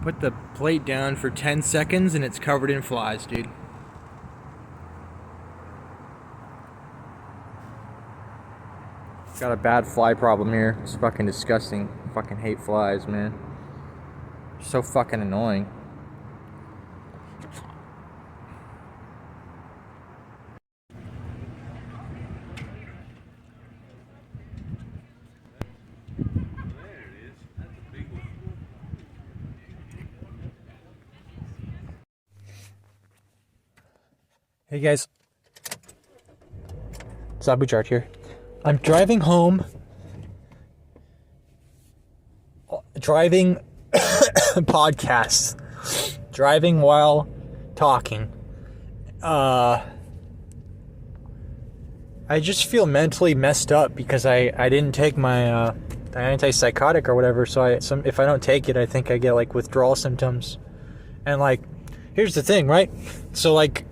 put the plate down for 10 seconds and it's covered in flies, dude. Got a bad fly problem here. It's fucking disgusting. Fucking hate flies, man. So fucking annoying. Hey guys, Zabu Chart here. I'm driving home. Driving podcasts. Driving while talking. I just feel mentally messed up because I didn't take my antipsychotic or whatever. So if I don't take it, I think I get like withdrawal symptoms. And like, here's the thing, right? So like,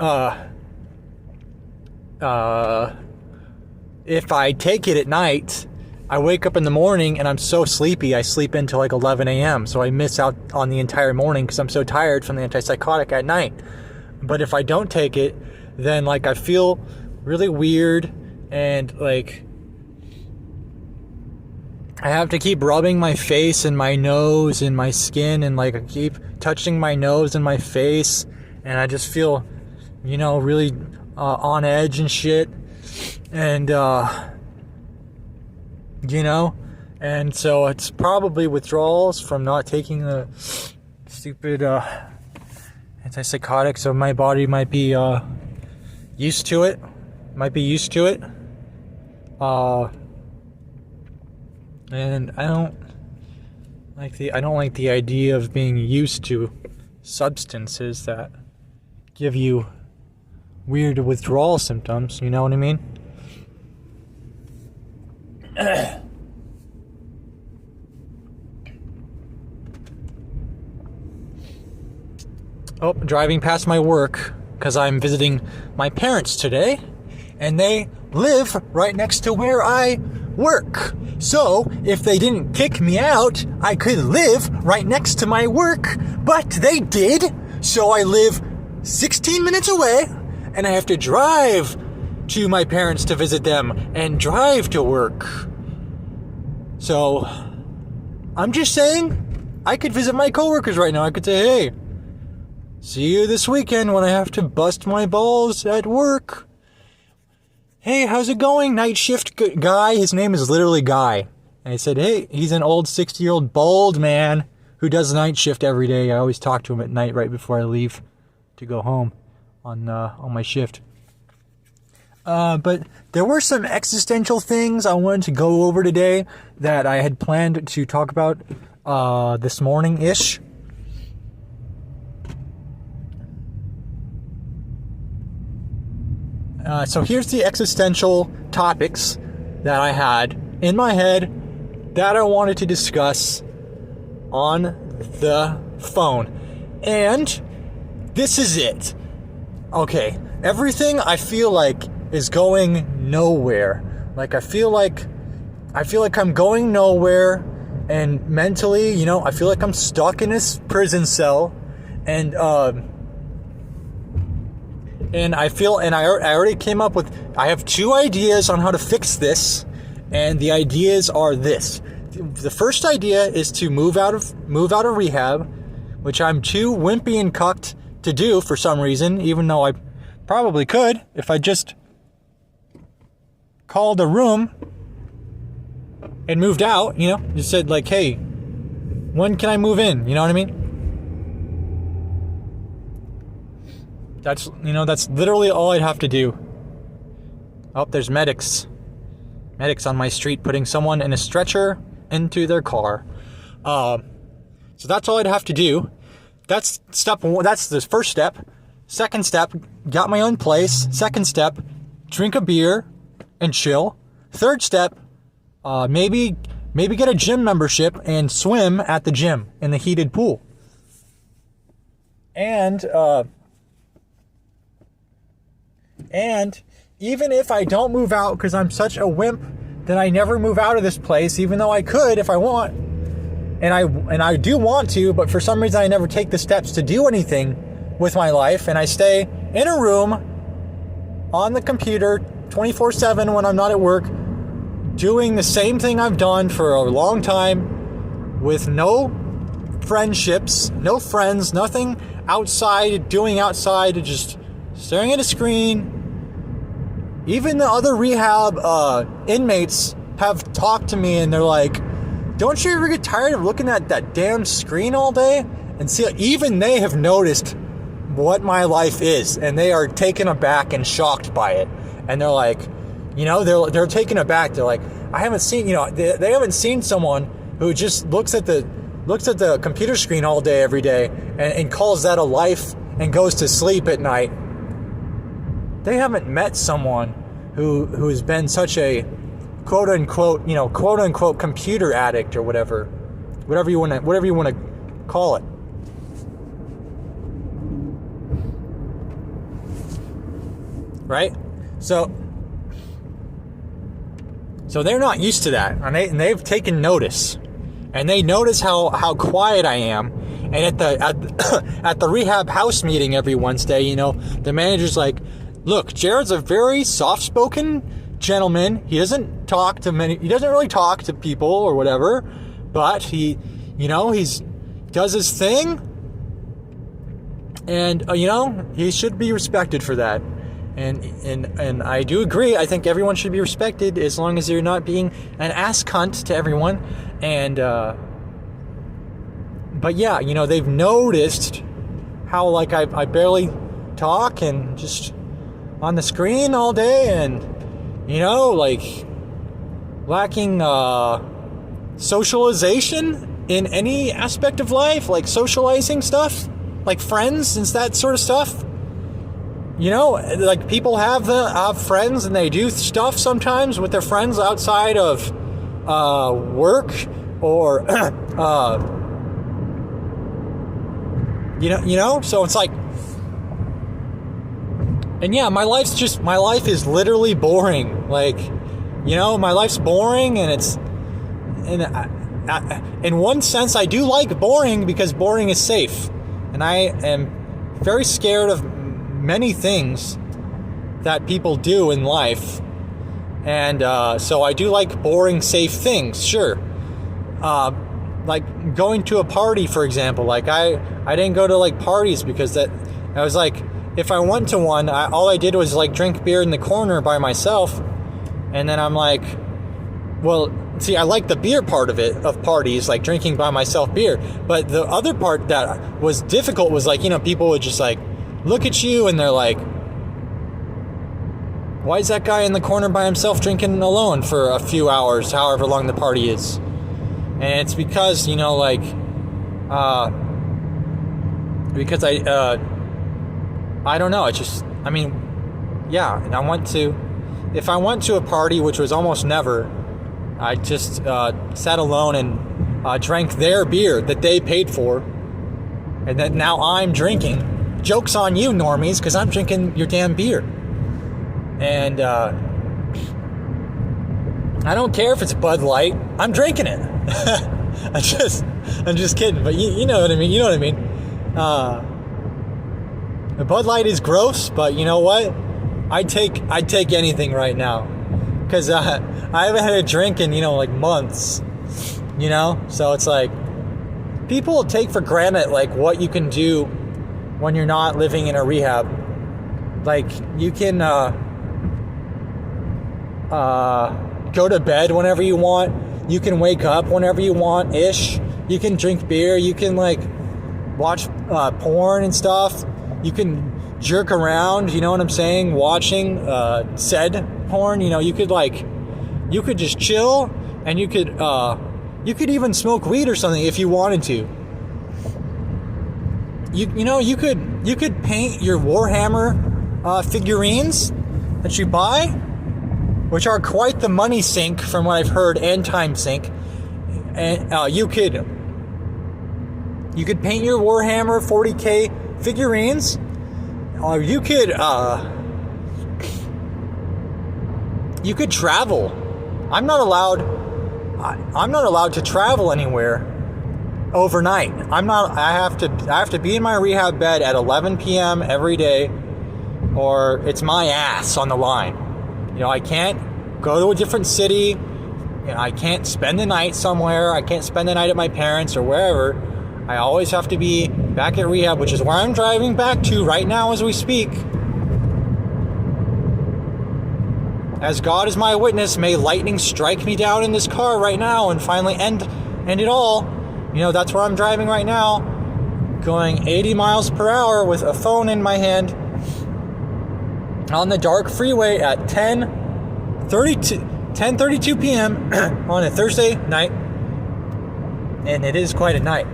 if I take it at night, I wake up in the morning and I'm so sleepy, I sleep until like 11 a.m. So I miss out on the entire morning because I'm so tired from the antipsychotic at night. But if I don't take it, then like I feel really weird and like I have to keep rubbing my face and my nose and my skin and like I keep touching my nose and my face and I just feel, you know, really on edge and shit. And you know, and so it's probably withdrawals from not taking the stupid antipsychotic. So my body might be used to it. And I don't like the idea of being used to substances that give you weird withdrawal symptoms. You know what I mean? Oh, driving past my work because I'm visiting my parents today, and they live right next to where I work. So if they didn't kick me out, I could live right next to my work, but they did. So I live 16 minutes away, and I have to drive to my parents to visit them and drive to work. So I'm just saying, I could visit my coworkers right now. I could say, hey, see you this weekend when I have to bust my balls at work. Hey, how's it going, night shift guy? His name is literally Guy. And I said, hey, he's an old 60-year-old bald man who does night shift every day. I always talk to him at night right before I leave to go home on my shift. But there were some existential things I wanted to go over today that I had planned to talk about this morning-ish. So here's the existential topics that I had in my head that I wanted to discuss on the phone. And this is it. Okay, everything I feel like is going nowhere. Like I feel like I'm going nowhere, and mentally, you know, I feel like I'm stuck in this prison cell, and I already came up with, I have 2 ideas on how to fix this, and the ideas are this. The first idea is to move out of rehab, which I'm too wimpy and cucked to do for some reason, even though I probably could if I just called a room and moved out, you know, just said like, hey, when can I move in? You know what I mean? That's literally all I'd have to do. Oh, there's medics on my street putting someone in a stretcher into their car. So that's all I'd have to do. That's step 1. That's the first step. Second step, got my own place. Second step, drink a beer and chill. Third step, maybe get a gym membership and swim at the gym in the heated pool. And even if I don't move out because I'm such a wimp that I never move out of this place, even though I could if I want, and I do want to, but for some reason I never take the steps to do anything with my life, and I stay in a room on the computer 24/7 when I'm not at work, doing the same thing I've done for a long time, with no friendships, no friends, nothing outside, just staring at a screen. Even the other rehab inmates have talked to me, and they're like, don't you ever get tired of looking at that damn screen all day? And see, even they have noticed what my life is, and they are taken aback and shocked by it. And they're like, they're taken aback. They're like, I haven't seen, they haven't seen someone who just looks at the computer screen all day, every day, and calls that a life and goes to sleep at night. They haven't met someone who has been such a quote unquote computer addict, or whatever you want to call it. Right? So they're not used to that, and they've taken notice, and they notice how quiet I am. And at the rehab house meeting every Wednesday, the manager's like, look, Jared's a very soft-spoken gentleman. He doesn't really talk to people or whatever, but he does his thing, and he should be respected for that. And I do agree. I think everyone should be respected as long as you're not being an ass cunt to everyone. And but yeah, they've noticed how like I barely talk and just on the screen all day, and like lacking socialization in any aspect of life, like socializing stuff, like friends and that sort of stuff. Like people have friends, and they do stuff sometimes with their friends outside of work, or so it's like, and yeah, my life is literally boring. Like, my life's boring, and in one sense I do like boring, because boring is safe, and I am very scared of many things that people do in life, and so I do like boring, safe things, sure. Like going to a party, for example. Like I didn't go to like parties because I was like, if I went to one, all I did was like drink beer in the corner by myself, and then I'm like, well, see, I like the beer part of parties, like drinking by myself beer, but the other part that was difficult was like, people would just like look at you, and they're like, why is that guy in the corner by himself drinking alone for a few hours, however long the party is? And it's because, because I don't know, yeah, and if I went to a party, which was almost never, I just sat alone and drank their beer that they paid for, and that now I'm drinking. Joke's on you, normies, because I'm drinking your damn beer. And I don't care if it's Bud Light. I'm drinking it. I'm just kidding, but you know what I mean. The Bud Light is gross, but you know what? I'd take anything right now, because I haven't had a drink in like months. So it's like, people take for granted like what you can do when you're not living in a rehab. Like, you can go to bed whenever you want. You can wake up whenever you want ish. You can drink beer. You can like watch porn and stuff. You can jerk around, you know what I'm saying? Watching said porn. You could just chill, and you could even smoke weed or something if you wanted to. You could paint your Warhammer figurines that you buy, which are quite the money sink from what I've heard, and time sink. And you could paint your Warhammer 40K figurines. You could travel. I'm not allowed to travel anywhere overnight. I have to be in my rehab bed at 11 p.m. every day, or it's my ass on the line. I can't go to a different city. I can't spend the night somewhere. I can't spend the night at my parents or wherever. I always have to be back at rehab, which is where I'm driving back to right now as we speak. As God is my witness, may lightning strike me down in this car right now and finally end it all. That's where I'm driving right now, going 80 miles per hour with a phone in my hand on the dark freeway at 10:32 p.m. on a Thursday night. And it is quite a night.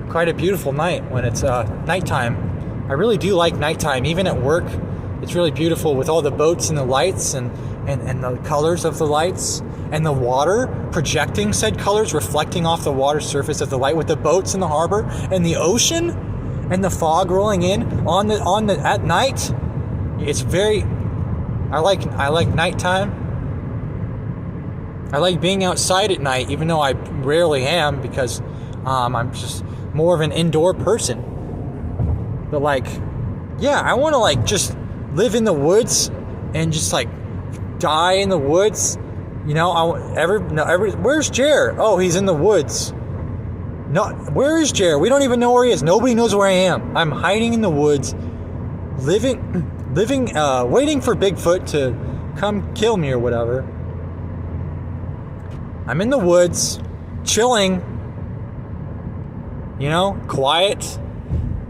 Quite a beautiful night when it's nighttime. I really do like nighttime, even at work. It's really beautiful with all the boats and the lights and the colors of the lights and the water projecting said colors, reflecting off the water surface of the light with the boats in the harbor and the ocean and the fog rolling in at night. It's very. I like nighttime. I like being outside at night, even though I rarely am because I'm just more of an indoor person. But I want to just live in the woods and just die in the woods. Where's Jer? Oh, he's in the woods. No, where is Jer? We don't even know where he is. Nobody knows where I am. I'm hiding in the woods, waiting for Bigfoot to come kill me or whatever. I'm in the woods, chilling, quiet.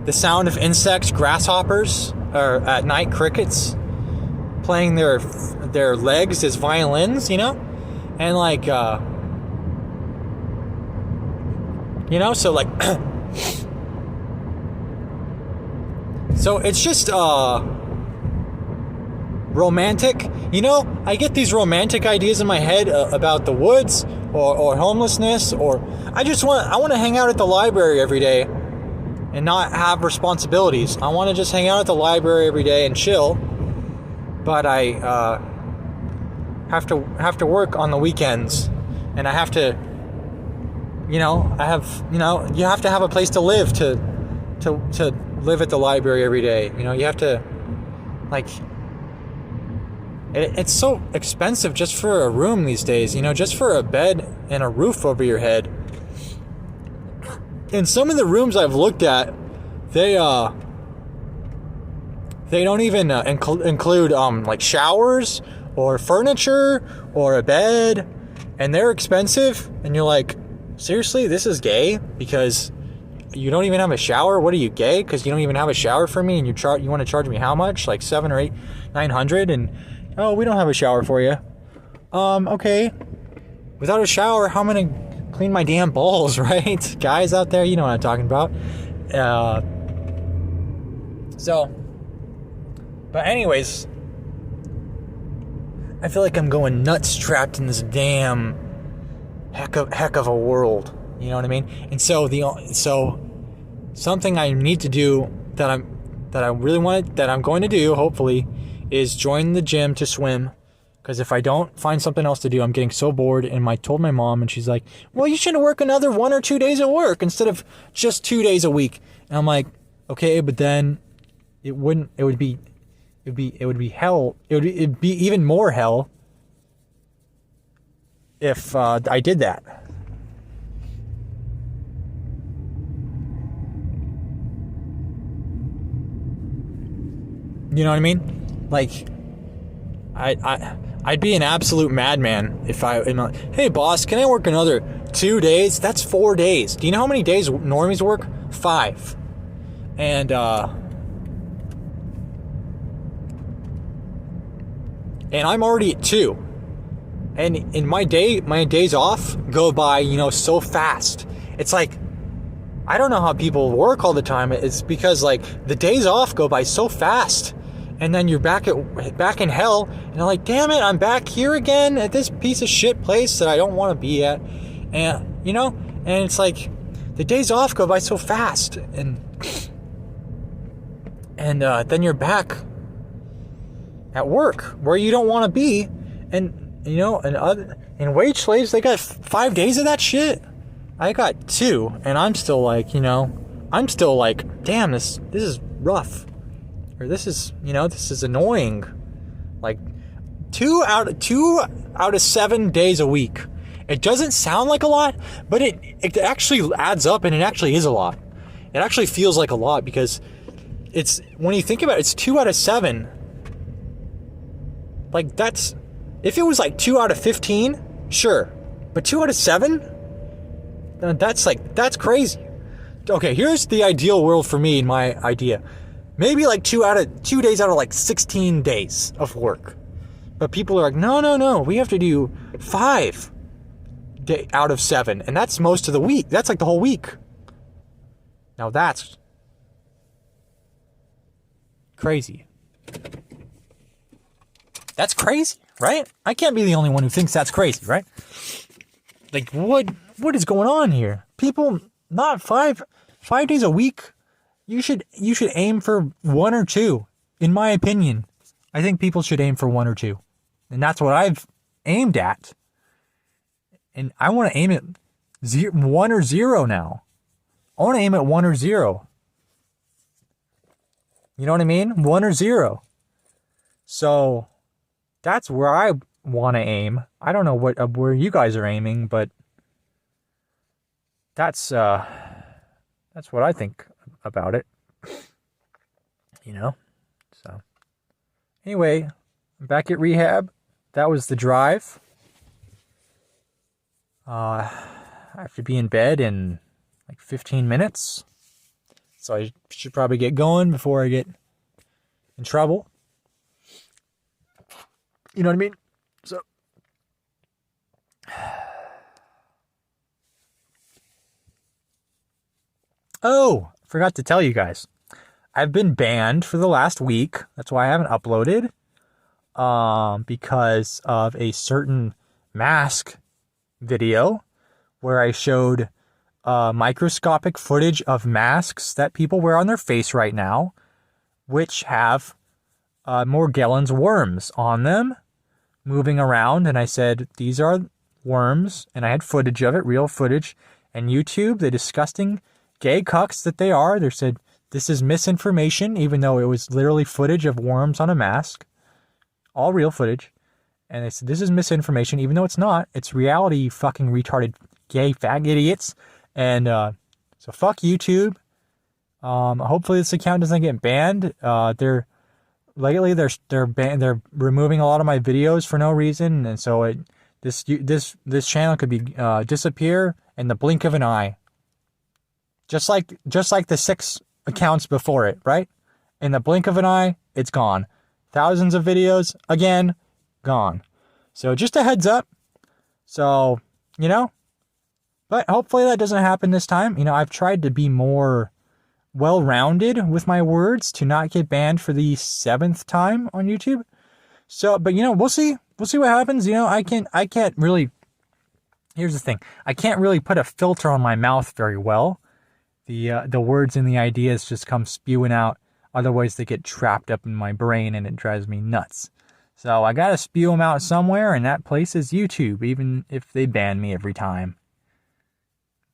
The sound of insects, grasshoppers, or at night crickets, playing their legs as violins, and so so it's just romantic. I get these romantic ideas in my head about the woods or homelessness, or I want to hang out at the library every day and not have responsibilities. I want to just hang out at the library every day and chill. But I have to work on the weekends, and I have to, you have to have a place to live to live at the library every day. You have to, it's so expensive just for a room these days. Just for a bed and a roof over your head. And some of the rooms I've looked at, they don't even include showers or furniture or a bed, and they're expensive. And you're like, seriously, this is gay? Because you don't even have a shower? What are you, gay? Because you don't even have a shower for me, and you want to charge me how much? Like $700 or $900? And oh, we don't have a shower for you. Okay. Without a shower, how am I gonna clean my damn balls, right? Guys out there, you know what I'm talking about. But anyways, I feel like I'm going nuts trapped in this damn heck of a world. You know what I mean? And so something I need to do that I'm going to do, hopefully, is join the gym to swim. Because if I don't find something else to do, I'm getting so bored. And I told my mom, and she's like, well, you should work another 1 or 2 days at work instead of just 2 days a week. And I'm like, okay, but then it would be hell. It'd be even more hell if I did that. You know what I mean? I'd be an absolute madman if I'm like, hey boss, can I work another 2 days? That's 4 days. Do you know how many days normies work? 5. And I'm already at 2. And in my days off go by, so fast. It's like, I don't know how people work all the time. It's because the days off go by so fast. And then you're back in hell, and you're like, damn it, I'm back here again at this piece of shit place that I don't want to be at. And and it's like the days off go by so fast, and then you're back at work where you don't want to be. And and wage slaves, they got 5 days of that shit. I got 2, and I'm still like, I'm still like, damn, this is rough, or this is annoying. Like 2 out of 7 days a week. It doesn't sound like a lot, but it actually adds up, and it actually is a lot. It actually feels like a lot because it's, when you think about it, it's 2 out of 7. Like, that's, if it was like 2 out of 15, sure, but 2 out of 7, that's crazy. Okay, here's the ideal world for me, my idea. Maybe like 2 days out of like 16 days of work. But people are like, no, we have to do 5 out of 7, and that's most of the week. That's like the whole week. Now that's crazy. That's crazy, right? I can't be the only one who thinks that's crazy, right? Like, what is going on here? People, not 5 days a week. You should aim for 1 or 2, in my opinion. I think people should aim for 1 or 2. And that's what I've aimed at. And I want to aim at 1 or 0 now. I want to aim at 1 or 0. You know what I mean? 1 or 0. So that's where I want to aim. I don't know where you guys are aiming, but that's what I think about it. So anyway, I'm back at rehab. That was the drive. I have to be in bed in like 15 minutes. So I should probably get going before I get in trouble. You know what I mean? So oh, forgot to tell you guys. I've been banned for the last week. That's why I haven't uploaded. Because of a certain mask video where I showed microscopic footage of masks that people wear on their face right now, which have Morgellons worms on them moving around. And I said, these are worms. And I had footage of it, real footage. And YouTube, the disgusting gay cucks that they are, they said, this is misinformation, even though it was literally footage of worms on a mask. All real footage. And they said, this is misinformation, even though it's not. It's reality, you fucking retarded gay fag idiots. And so fuck YouTube. Hopefully this account doesn't get banned. They're removing a lot of my videos for no reason, and so this channel could be disappear in the blink of an eye. Just like the 6 accounts before it, right? In the blink of an eye, it's gone. Thousands of videos, again, gone. So just a heads up. So, but hopefully that doesn't happen this time. I've tried to be more well-rounded with my words to not get banned for the 7th time on YouTube. So, but we'll see. We'll see what happens. I can't really, here's the thing. I can't really put a filter on my mouth very well. The words and the ideas just come spewing out. Otherwise, they get trapped up in my brain and it drives me nuts. So I got to spew them out somewhere, and that place is YouTube, even if they ban me every time.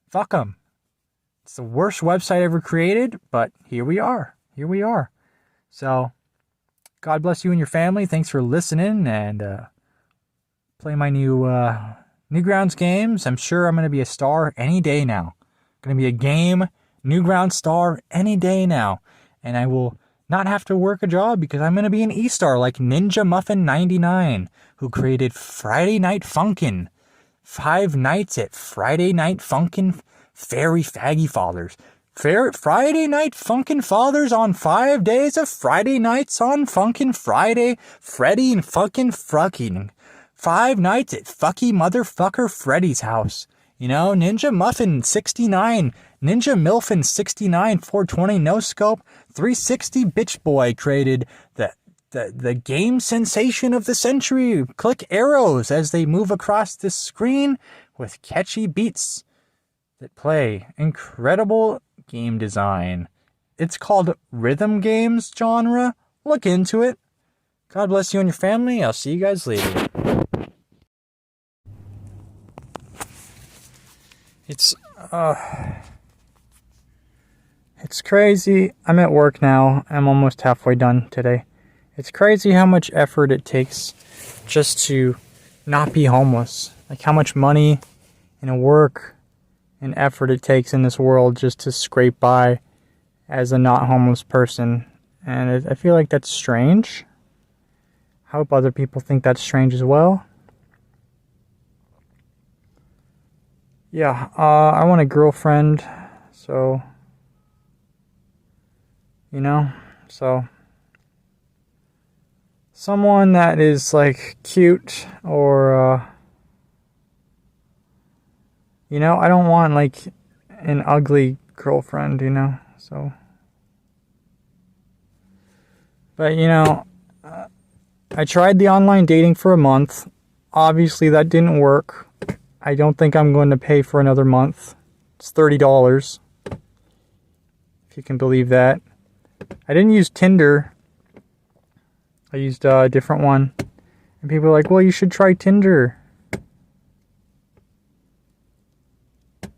Fuck them. It's the worst website ever created, but here we are. Here we are. So, God bless you and your family. Thanks for listening, and play my new Newgrounds games. I'm sure I'm going to be a star any day now. Going to be a game Newgrounds star any day now. And I will not have to work a job because I'm going to be an E-star like Ninja Muffin 99, who created Friday Night Funkin'. 5 nights at Friday Night Funkin' Fairy Faggy Fathers. Friday Night Funkin' Fathers on 5 days of Friday nights on Funkin' Friday. Freddy and fucking fucking. 5 nights at fucky motherfucker Freddy's house. Ninja Muffin 69, Ninja Milfin 69, 420 no scope, 360 bitch boy created the game sensation of the century. Click arrows as they move across the screen with catchy beats that play. Incredible game design. It's called rhythm games genre. Look into it. God bless you and your family. I'll see you guys later. It's crazy. I'm at work now. I'm almost halfway done today. It's crazy how much effort it takes just to not be homeless. Like how much money and work and effort it takes in this world just to scrape by as a not homeless person. And I feel like that's strange. I hope other people think that's strange as well. Yeah, I want a girlfriend, so, so someone that is like cute or, I don't want like an ugly girlfriend, so. But, I tried the online dating for a month. Obviously, that didn't work. I don't think I'm going to pay for another month. It's $30. If you can believe that. I didn't use Tinder. I used a different one. And people are like, well, you should try Tinder.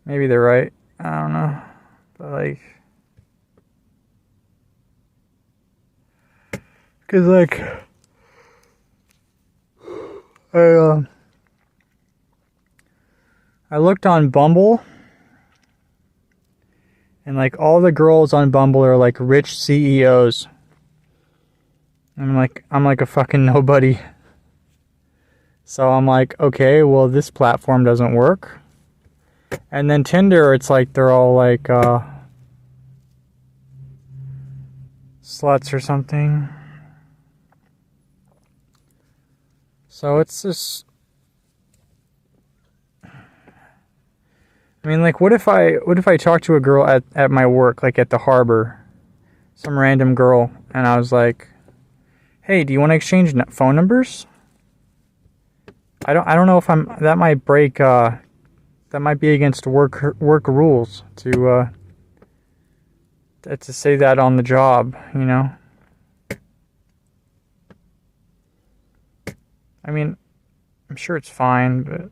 Maybe they're right. I don't know. But like... Because like... I looked on Bumble, and like all the girls on Bumble are like rich CEOs. I'm like a fucking nobody. So I'm like, okay, well this platform doesn't work. And then Tinder, it's like they're all like sluts or something. So it's just... I mean, like, what if I talk to a girl at my work, like at the harbor, some random girl, and I was like, hey, do you want to exchange phone numbers? I don't know if that might break, that might be against work rules to say that on the job, I mean, I'm sure it's fine, but...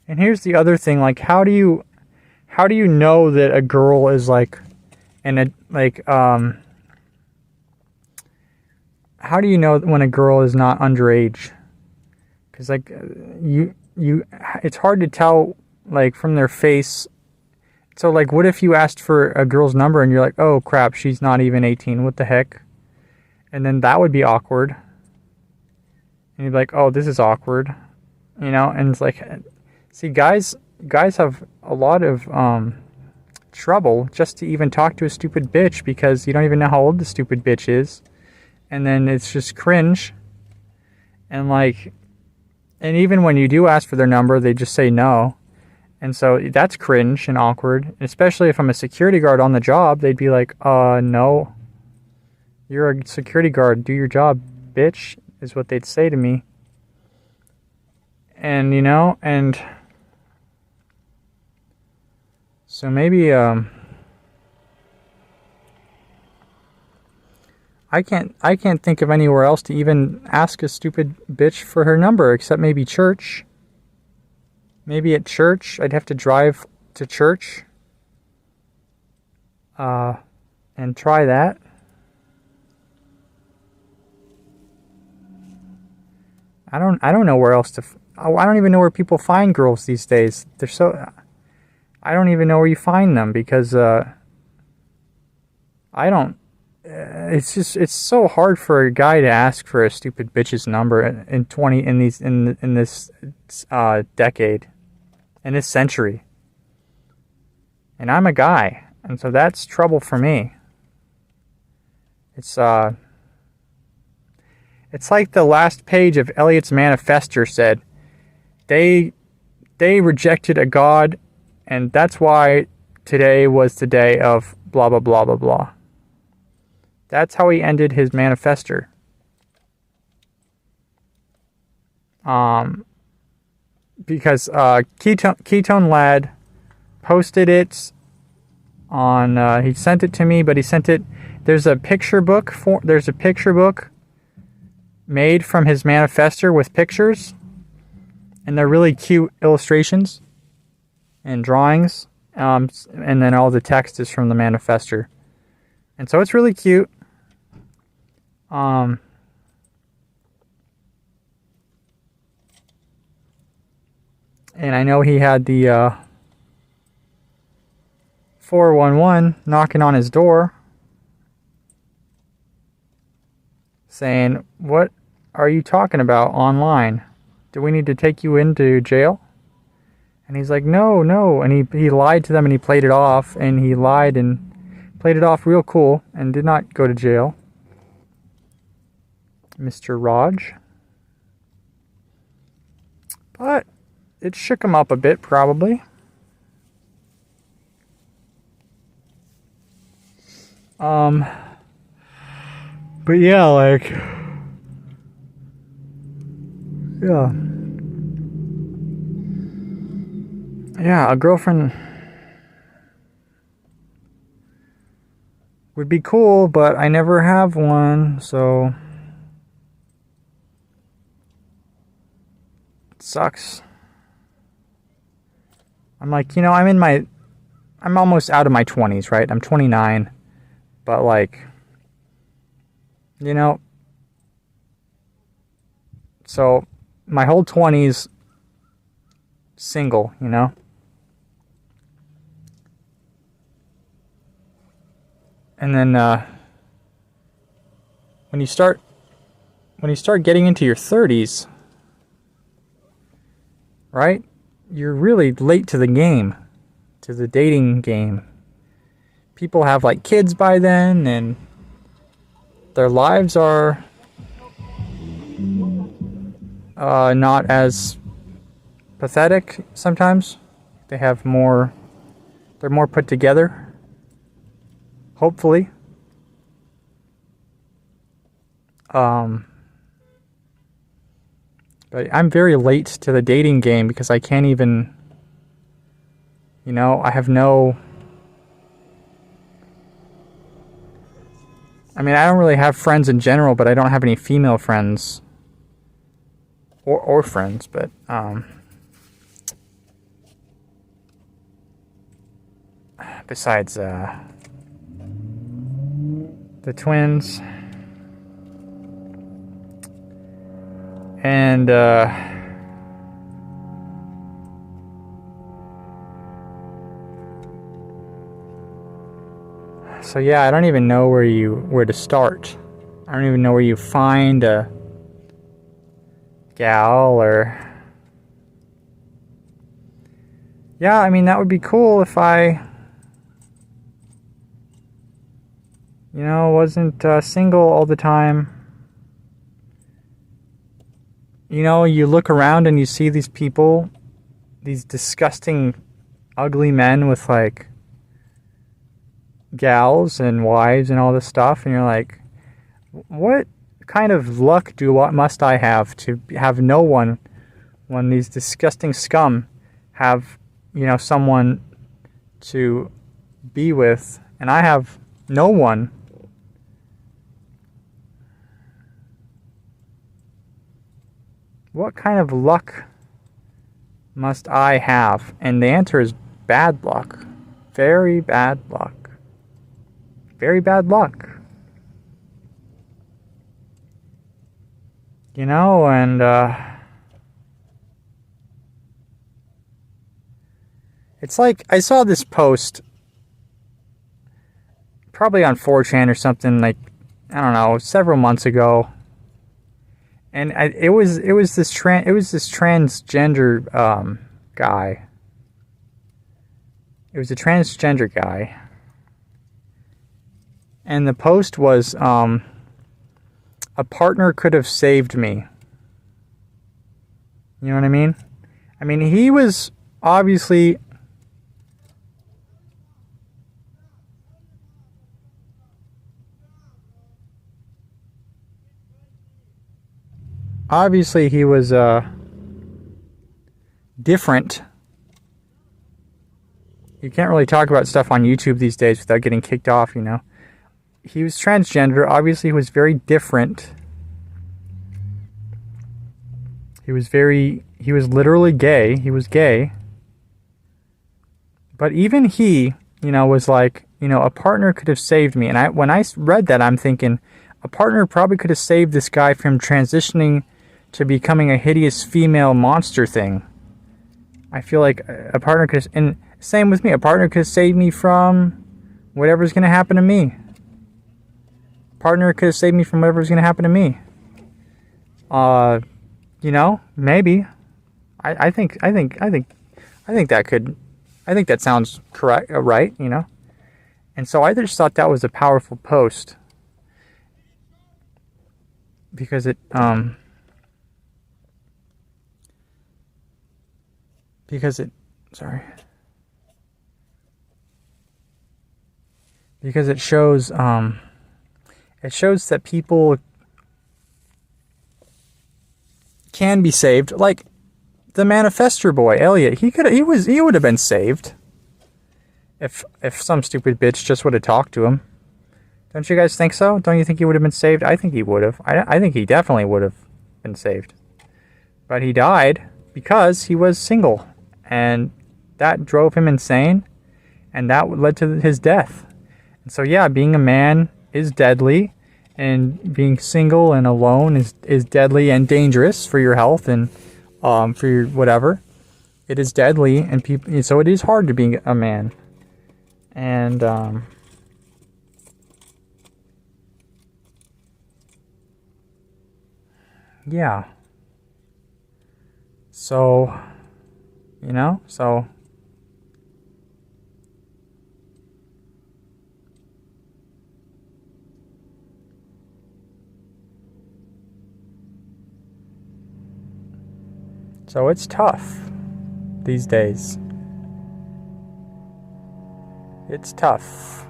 And here's the other thing, like, how do you know that a girl is like, how do you know when a girl is not underage? Because like, it's hard to tell, like, from their face. So like, what if you asked for a girl's number and you're like, oh crap, she's not even 18, what the heck? And then that would be awkward. And you'd be like, oh, this is awkward, and it's like... See, guys have a lot of trouble just to even talk to a stupid bitch because you don't even know how old the stupid bitch is. And then it's just cringe. And like, and even when you do ask for their number, they just say no. And so that's cringe and awkward. Especially if I'm a security guard on the job, they'd be like, no. You're a security guard, do your job, bitch, is what they'd say to me. And, and... So maybe, I can't think of anywhere else to even ask a stupid bitch for her number, except maybe church. Maybe at church, I'd have to drive to church, and try that. I don't know where else I don't even know where people find girls these days. They're so... I don't even know where you find them because I don't... It's so hard for a guy to ask for a stupid bitch's number in this decade, in this century. And I'm a guy, and so that's trouble for me. It's like the last page of Eliot's Manifesto said, they rejected a God. And that's why today was the day of blah, blah, blah, blah, blah. That's how he ended his manifesto. Because Ketone Lad posted it on, he sent it to me, but he sent it, there's a picture book made from his manifesto with pictures. And they're really cute illustrations and drawings. And then all the text is from the manifester. And so it's really cute. And I know he had the 411 knocking on his door saying, "What are you talking about online? Do we need to take you into jail?" And he's like, no. And he lied to them, and he played it off, and he lied and played it off real cool and did not go to jail. Mr. Raj. But it shook him up a bit, probably. But yeah, like, yeah, a girlfriend would be cool, but I never have one, so it sucks. I'm like, you know, I'm almost out of my 20s, right? I'm 29, but like, you know, so my whole 20s single, you know? And then when you start getting into your 30s, right? You're really late to the game, to the dating game. People have like kids by then, and their lives are not as pathetic sometimes. They're more put together. Hopefully. But I'm very late to the dating game because I can't even, you know, I don't really have friends in general, but I don't have any female friends or friends, but besides the twins. And so yeah, I don't even know where to start. I don't even know where you find a gal, or yeah, I mean, that would be cool if I, you know, wasn't single all the time. You know, you look around and you see these people, these disgusting, ugly men with like gals and wives and all this stuff, and you're like, what kind of luck must I have to have no one when these disgusting scum have, you know, someone to be with, and I have no one. What kind of luck must I have? And the answer is bad luck. Very bad luck. Very bad luck. You know, and it's like, I saw this post probably on 4chan or something, like, I don't know, several months ago. And it was this transgender guy. It was a transgender guy. And the post was, a partner could have saved me. You know what I mean? I mean, he was obviously he was different. You can't really talk about stuff on YouTube these days without getting kicked off, you know. He was transgender. Obviously, he was very different. He was very He was literally gay. He was gay. But even he, was like, a partner could have saved me. And when I read that, I'm thinking, a partner probably could have saved this guy from transitioning to becoming a hideous female monster thing. I feel like a partner could have, and same with me, a partner could have saved me from whatever's going to happen to me. Partner could have saved me from whatever's going to happen to me. Maybe. I think that sounds correct, right, And so I just thought that was a powerful post. Because it shows that people can be saved. Like the manifestor boy, Elliot, he would have been saved if some stupid bitch just would have talked to him. Don't you guys think so? Don't you think he would have been saved? I think he would have. I think he definitely would have been saved. But he died because he was single. And that drove him insane. And that led to his death. And so, yeah, being a man is deadly. And being single and alone is deadly and dangerous for your health and for your whatever. It is deadly. And so it is hard to be a man. And yeah. So, so it's tough these days. It's tough.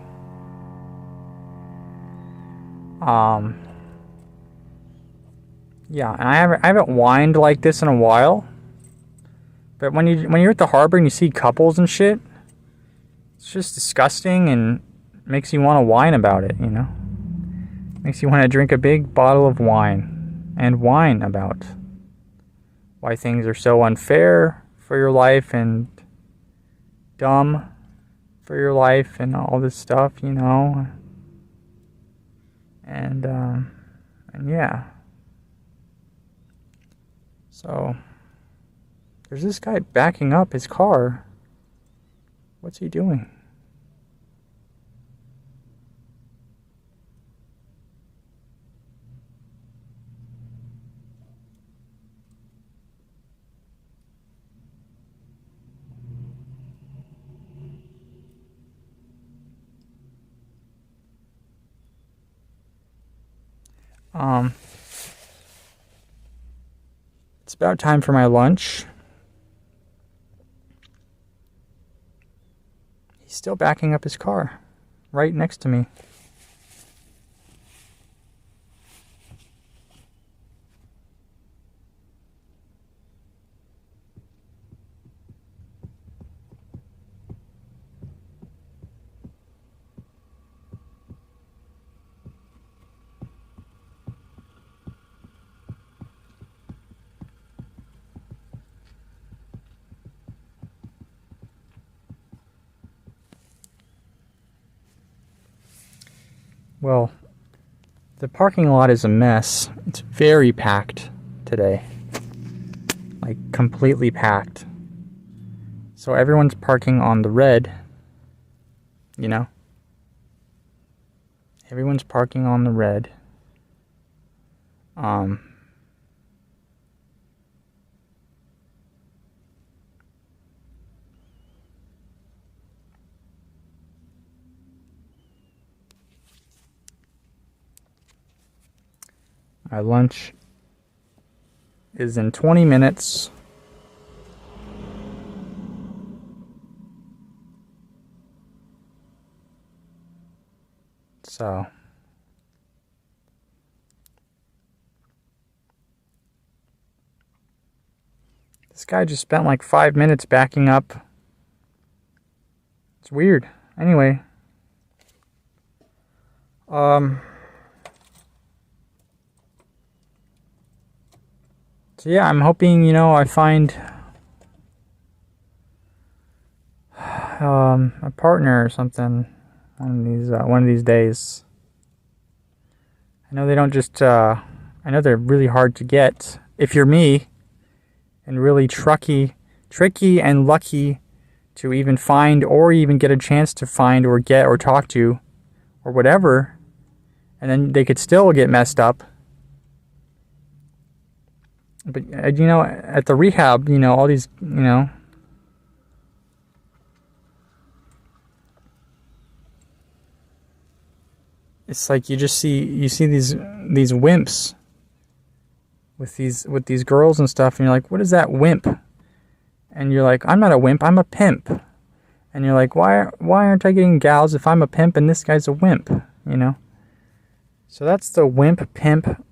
Yeah, and I haven't whined like this in a while. But when you're at the harbor and you see couples and shit, it's just disgusting and makes you want to whine about it, Makes you want to drink a big bottle of wine and whine about why things are so unfair for your life and dumb for your life and all this stuff, And yeah. So there's this guy backing up his car. What's he doing? It's about time for my lunch. He's still backing up his car right next to me. Well, the parking lot is a mess. It's very packed today. Like, completely packed. So everyone's parking on the red. Everyone's parking on the red. My lunch is in 20 minutes. So this guy just spent like 5 minutes backing up. It's weird. Anyway. So yeah, I'm hoping, I find a partner or something one of these days. I know they don't just, I know they're really hard to get. If you're me, and really tricky and lucky to even find or even get a chance to find or get or talk to or whatever, and then they could still get messed up. But, at the rehab, all these, it's like you see these wimps with these girls and stuff, and you're like, what is that wimp? And you're like, I'm not a wimp, I'm a pimp. And you're like, why aren't I getting gals if I'm a pimp and this guy's a wimp? So that's the wimp pimp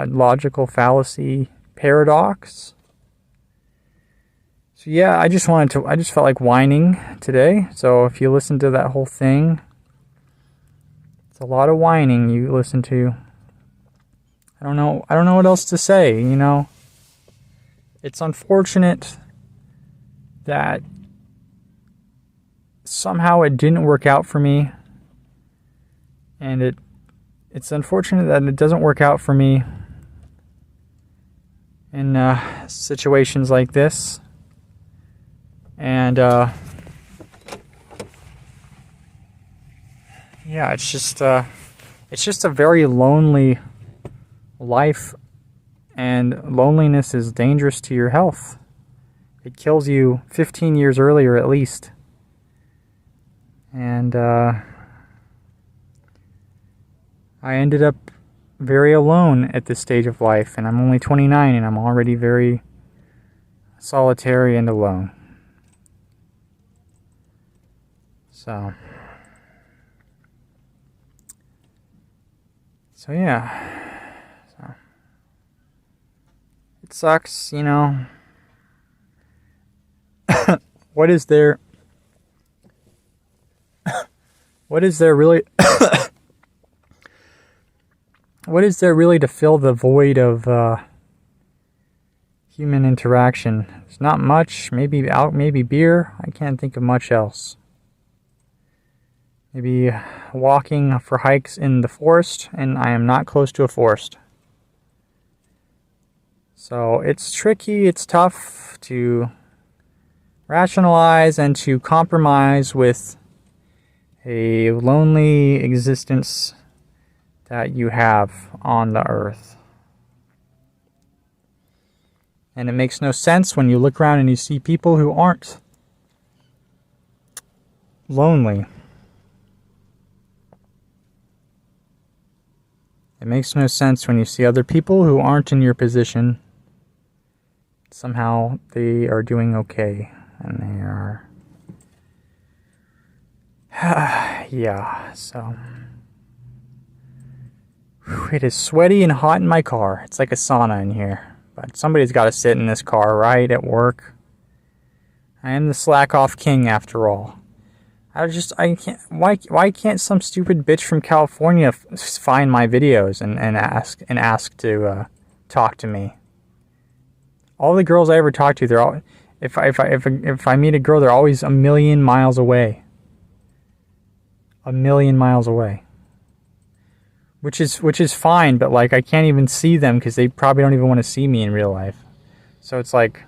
logical fallacy paradox. So yeah, I just felt like whining today. So if you listen to that whole thing, it's a lot of whining you listen to. I don't know what else to say, It's unfortunate that somehow it didn't work out for me. And it's unfortunate that it doesn't work out for me in situations like this. And yeah, it's just a very lonely life, and loneliness is dangerous to your health. It kills you 15 years earlier at least. And I ended up very alone at this stage of life, and I'm only 29 and I'm already very solitary and alone. So yeah. It sucks, What is there really what is there really to fill the void of human interaction? There's not much. Maybe beer. I can't think of much else. Maybe walking for hikes in the forest, and I am not close to a forest. So it's tricky, it's tough to rationalize and to compromise with a lonely existence that you have on the earth. And it makes no sense when you look around and you see people who aren't lonely. It makes no sense when you see other people who aren't in your position. Somehow they are doing okay, and they are yeah, so it is sweaty and hot in my car. It's like a sauna in here, but somebody's got to sit in this car, right, at work. I am the slack off king after all. I can't. Why can't some stupid bitch from California find my videos and ask to talk to me? All the girls I ever talk to, they're all. If I meet a girl, they're always a million miles away. A million miles away. Which is fine, but like I can't even see them because they probably don't even want to see me in real life. So it's like,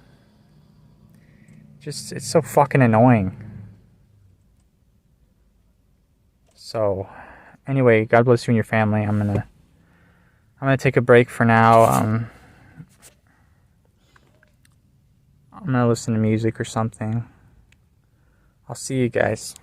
it's so fucking annoying. So, anyway, God bless you and your family. I'm gonna take a break for now. I'm gonna listen to music or something. I'll see you guys.